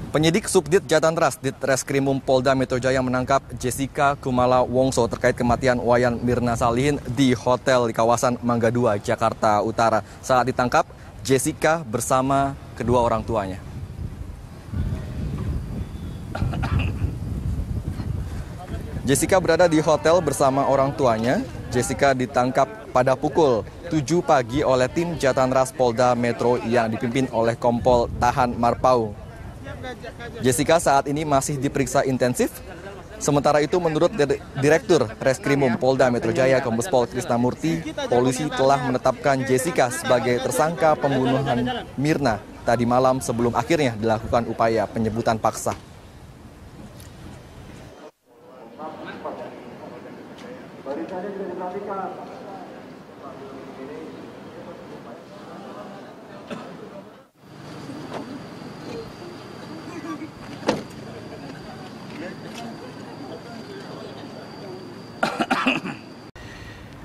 Penyidik Subdit Jatantras Ditreskrimum Polda Metro Jaya menangkap Jessica Kumala Wongso terkait kematian Wayan Mirna Salihin di hotel di kawasan Mangga 2, Jakarta Utara. Saat ditangkap, Jessica bersama kedua orang tuanya. Jessica berada di hotel bersama orang tuanya. Jessica ditangkap pada pukul 7 pagi oleh tim Jatantras Polda Metro yang dipimpin oleh Kompol Tahan Marpau. Jessica saat ini masih diperiksa intensif. Sementara itu menurut Direktur Reskrimum Polda Metro Jaya Kombes Pol Krisnamurti, polisi telah menetapkan Jessica sebagai tersangka pembunuhan Mirna tadi malam sebelum akhirnya dilakukan upaya penjemputan paksa.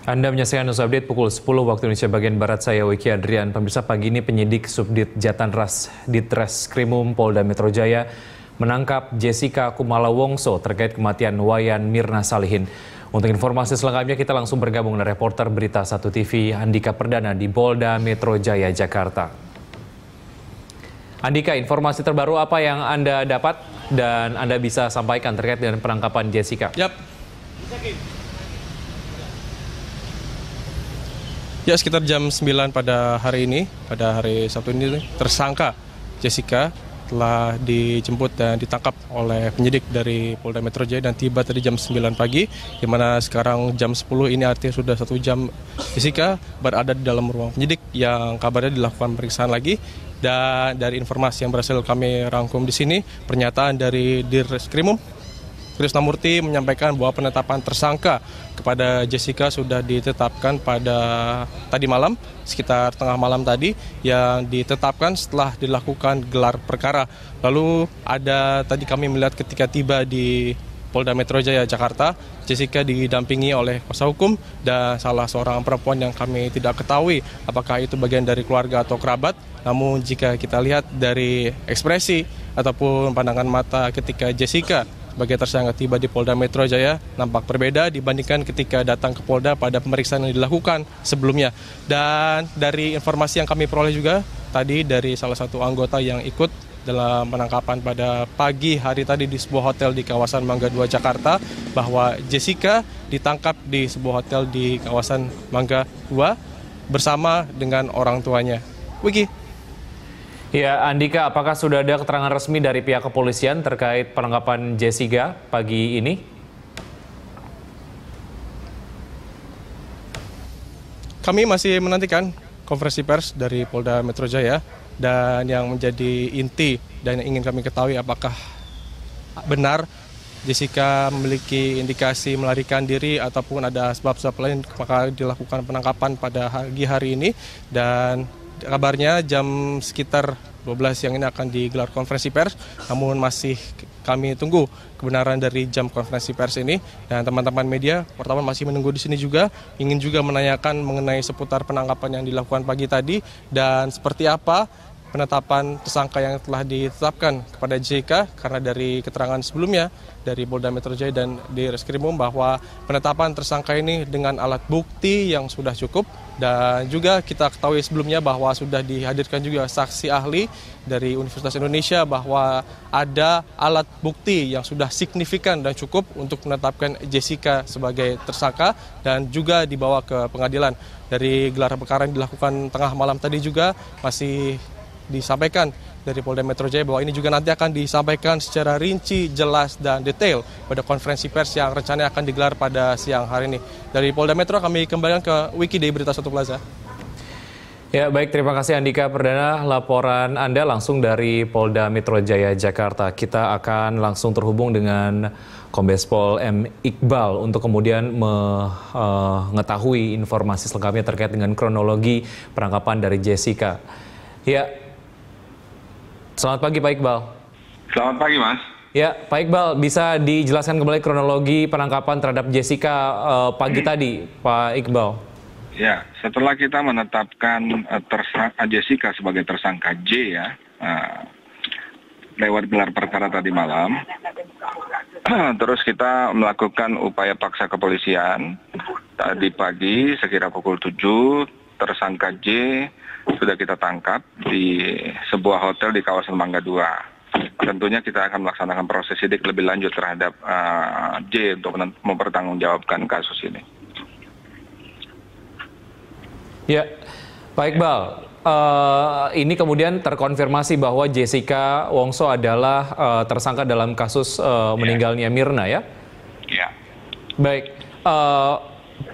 Anda menyaksikan News Update pukul 10 waktu Indonesia bagian Barat, saya Wiki Adrian. Pemirsa, pagi ini penyidik Subdit Jatantras Ditreskrimum Polda Metro Jaya menangkap Jessica Kumala Wongso terkait kematian Wayan Mirna Salihin. Untuk informasi selengkapnya kita langsung bergabung dengan reporter Berita 1 TV Andika Perdana di Polda Metro Jaya, Jakarta. Andika, informasi terbaru apa yang Anda dapat dan Anda bisa sampaikan terkait dengan penangkapan Jessica? Ya, sekitar jam 9 pada hari ini, pada hari Sabtu ini, tersangka Jessica telah dijemput dan ditangkap oleh penyidik dari Polda Metro Jaya dan tiba tadi jam 9 pagi, di mana sekarang jam 10 ini artinya sudah 1 jam Jessica berada di dalam ruang penyidik yang kabarnya dilakukan pemeriksaan lagi. Dan dari informasi yang berhasil kami rangkum di sini, pernyataan dari Direskrimum Krisnamurti menyampaikan bahwa penetapan tersangka kepada Jessica sudah ditetapkan pada tadi malam, sekitar tengah malam tadi, yang ditetapkan setelah dilakukan gelar perkara. Lalu ada tadi kami melihat ketika tiba di Polda Metro Jaya, Jakarta, Jessica didampingi oleh kuasa hukum dan salah seorang perempuan yang kami tidak ketahui apakah itu bagian dari keluarga atau kerabat. Namun jika kita lihat dari ekspresi ataupun pandangan mata ketika Jessica sebagai tersangka tiba di Polda Metro Jaya nampak berbeda dibandingkan ketika datang ke Polda pada pemeriksaan yang dilakukan sebelumnya. Dan dari informasi yang kami peroleh juga tadi dari salah satu anggota yang ikut dalam penangkapan pada pagi hari tadi di sebuah hotel di kawasan Mangga 2, Jakarta, bahwa Jessica ditangkap di sebuah hotel di kawasan Mangga 2 bersama dengan orang tuanya. Wiki. Ya, Andika, apakah sudah ada keterangan resmi dari pihak kepolisian terkait penangkapan Jessica pagi ini? Kami masih menantikan konferensi pers dari Polda Metro Jaya, dan yang menjadi inti dan yang ingin kami ketahui apakah benar Jessica memiliki indikasi melarikan diri ataupun ada sebab-sebab lain maka dilakukan penangkapan pada pagi hari ini. Dan kabarnya jam sekitar 12 siang ini akan digelar konferensi pers, namun masih kami tunggu kebenaran dari jam konferensi pers ini. Dan teman-teman media wartawan masih menunggu di sini juga, ingin juga menanyakan mengenai seputar penangkapan yang dilakukan pagi tadi dan seperti apa penetapan tersangka yang telah ditetapkan kepada Jessica, karena dari keterangan sebelumnya dari Polda Metro Jaya dan di Reskrimum bahwa penetapan tersangka ini dengan alat bukti yang sudah cukup. Dan juga kita ketahui sebelumnya bahwa sudah dihadirkan juga saksi ahli dari Universitas Indonesia bahwa ada alat bukti yang sudah signifikan dan cukup untuk menetapkan Jessica sebagai tersangka dan juga dibawa ke pengadilan. Dari gelar perkara yang dilakukan tengah malam tadi juga masih disampaikan dari Polda Metro Jaya bahwa ini juga nanti akan disampaikan secara rinci, jelas, dan detail pada konferensi pers yang rencananya akan digelar pada siang hari ini. Dari Polda Metro kami kembalikan ke Wiki di Berita 1 Plaza. Ya, baik, terima kasih Andika Perdana, laporan Anda langsung dari Polda Metro Jaya, Jakarta. Kita akan langsung terhubung dengan Kombes Pol M. Iqbal untuk kemudian mengetahui informasi selengkapnya terkait dengan kronologi penangkapan dari Jessica. Ya, selamat pagi Pak Iqbal. Selamat pagi Mas. Ya, Pak Iqbal, bisa dijelaskan kembali kronologi penangkapan terhadap Jessica pagi tadi, Pak Iqbal? Ya, setelah kita menetapkan Jessica sebagai tersangka J ya, lewat gelar perkara tadi malam. Terus kita melakukan upaya paksa kepolisian. Tadi pagi sekira pukul 7, tersangka J sudah kita tangkap di sebuah hotel di kawasan Mangga 2. Tentunya kita akan melaksanakan proses sidik lebih lanjut terhadap J untuk mempertanggungjawabkan kasus ini. Ya, Pak Iqbal, ini kemudian terkonfirmasi bahwa Jessica Wongso adalah tersangka dalam kasus meninggalnya Mirna, ya? Ya. Baik,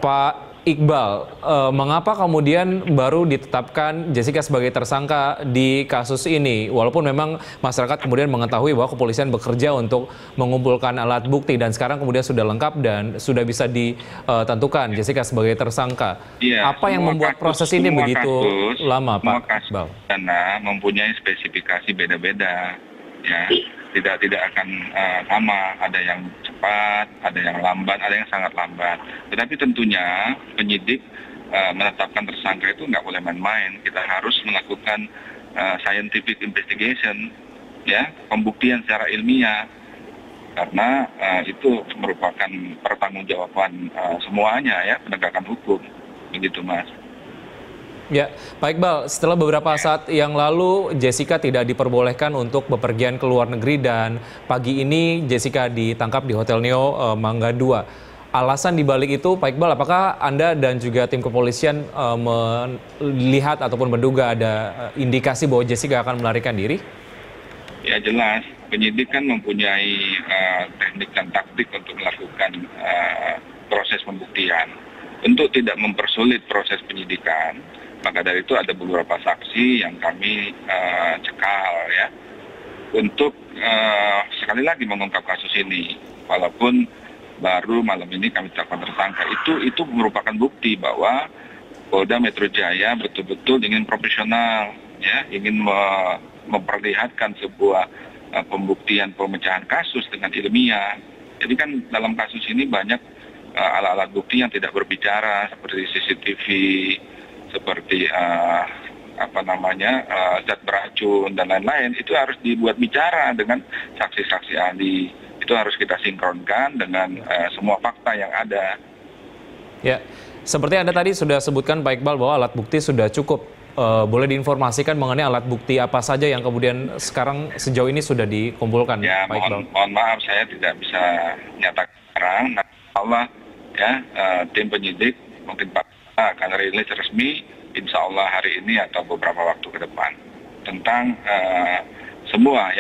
Pak Iqbal, mengapa kemudian baru ditetapkan Jessica sebagai tersangka di kasus ini? Walaupun memang masyarakat kemudian mengetahui bahwa kepolisian bekerja untuk mengumpulkan alat bukti dan sekarang kemudian sudah lengkap dan sudah bisa ditentukan Jessica sebagai tersangka. Ya, apa yang membuat proses ini begitu lama, Pak Iqbal? Karena mempunyai spesifikasi beda-beda, ya. Tidak akan sama, ada yang cepat, ada yang lambat, ada yang sangat lambat. Tetapi tentunya penyidik menetapkan tersangka itu nggak boleh main-main. Kita harus melakukan scientific investigation, ya, pembuktian secara ilmiah, karena itu merupakan pertanggungjawaban semuanya, ya, penegakan hukum, begitu, Mas. Ya, Pak Iqbal, setelah beberapa saat yang lalu Jessica tidak diperbolehkan untuk bepergian ke luar negeri dan pagi ini Jessica ditangkap di Hotel Neo Mangga 2. Alasan dibalik itu, Pak Iqbal, apakah Anda dan juga tim kepolisian melihat ataupun menduga ada indikasi bahwa Jessica akan melarikan diri? Ya jelas, penyidik kan mempunyai teknik dan taktik untuk melakukan proses pembuktian. Untuk tidak mempersulit proses penyidikan, maka dari itu ada beberapa saksi yang kami cekal, ya, untuk sekali lagi mengungkap kasus ini. Walaupun baru malam ini kami tetapkan tersangka, itu merupakan bukti bahwa Polda Metro Jaya betul-betul ingin profesional, ya, ingin memperlihatkan sebuah pembuktian pemecahan kasus dengan ilmiah. Jadi kan dalam kasus ini banyak alat-alat bukti yang tidak berbicara seperti CCTV, seperti zat beracun dan lain-lain. Itu harus dibuat bicara dengan saksi-saksi ahli. Itu harus kita sinkronkan dengan semua fakta yang ada. Ya, seperti Anda tadi sudah sebutkan, Pak Iqbal, bahwa alat bukti sudah cukup. Boleh diinformasikan mengenai alat bukti apa saja yang kemudian sekarang sejauh ini sudah dikumpulkan, ya, Pak Iqbal? Mohon maaf, saya tidak bisa nyatakan sekarang. Allah, ya, tim penyidik mungkin Pak akan rilis resmi, insya Allah hari ini atau beberapa waktu ke depan, tentang semua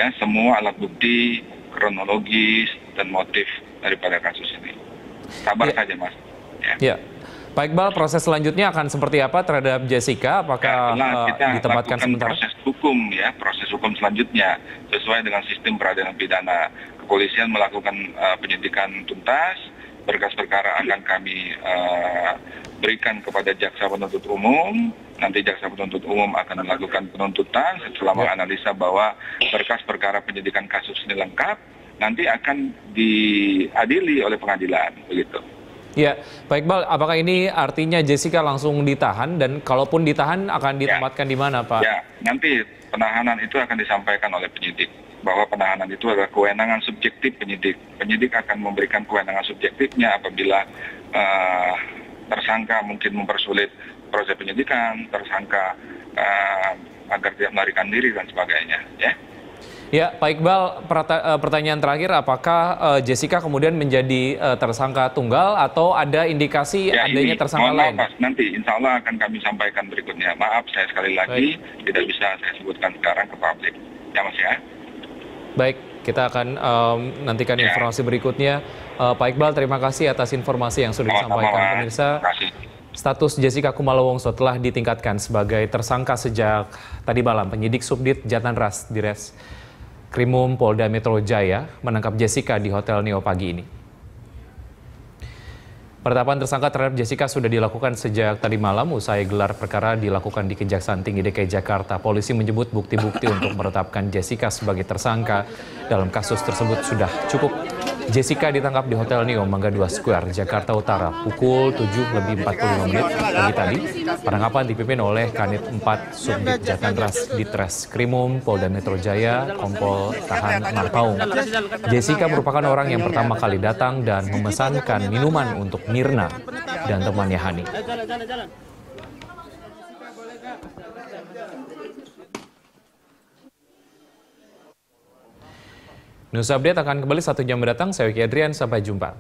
alat bukti, kronologis dan motif daripada kasus ini. Sabar saja, Mas. Ya. Pak Iqbal, proses selanjutnya akan seperti apa terhadap Jessica? Apakah kita ditempatkan sementara? Proses hukum, ya, proses hukum selanjutnya sesuai dengan sistem peradilan pidana. Kepolisian melakukan penyidikan tuntas, berkas perkara akan kami berikan kepada jaksa penuntut umum. Nanti jaksa penuntut umum akan melakukan penuntutan setelah menganalisa bahwa berkas perkara penyidikan kasus ini lengkap, nanti akan diadili oleh pengadilan, begitu. Ya, Pak Iqbal, apakah ini artinya Jessica langsung ditahan dan kalaupun ditahan akan ditempatkan di mana, Pak? Ya, nanti penahanan itu akan disampaikan oleh penyidik, bahwa penahanan itu adalah kewenangan subjektif penyidik. Penyidik akan memberikan kewenangan subjektifnya apabila tersangka mungkin mempersulit proses penyidikan, tersangka agar tidak melarikan diri dan sebagainya, ya. Ya, Pak Iqbal, pertanyaan terakhir, apakah Jessica kemudian menjadi tersangka tunggal atau ada indikasi adanya tersangka lain? Maaf, Nanti insya Allah akan kami sampaikan berikutnya. Maaf, saya sekali lagi tidak bisa saya sebutkan sekarang ke publik. Ya, Mas, ya. Baik, kita akan nantikan informasi berikutnya. Pak Iqbal, terima kasih atas informasi yang sudah disampaikan. Pemirsa, status Jessica Kumala Wongso telah ditingkatkan sebagai tersangka sejak tadi malam. Penyidik Subdit Jatanras Krimum Polda Metro Jaya menangkap Jessica di Hotel Neo pagi ini. Penetapan tersangka terhadap Jessica sudah dilakukan sejak tadi malam usai gelar perkara dilakukan di Kejaksaan Tinggi DKI Jakarta. Polisi menyebut bukti-bukti untuk menetapkan Jessica sebagai tersangka dalam kasus tersebut sudah cukup. Jessica ditangkap di Hotel Neo Mangga 2 Square, Jakarta Utara pukul 7.45 pagi tadi. Penangkapan dipimpin oleh Kanit 4 Subdit Jatanras Ditreskrimum Polda Metro Jaya, Kompol Tahan Marpaung. Jessica merupakan orang yang pertama kali datang dan memesankan minuman untuk Mirna dan temannya Hani. News Update akan kembali 1 jam mendatang. Saya Wiki Adrian, sampai jumpa.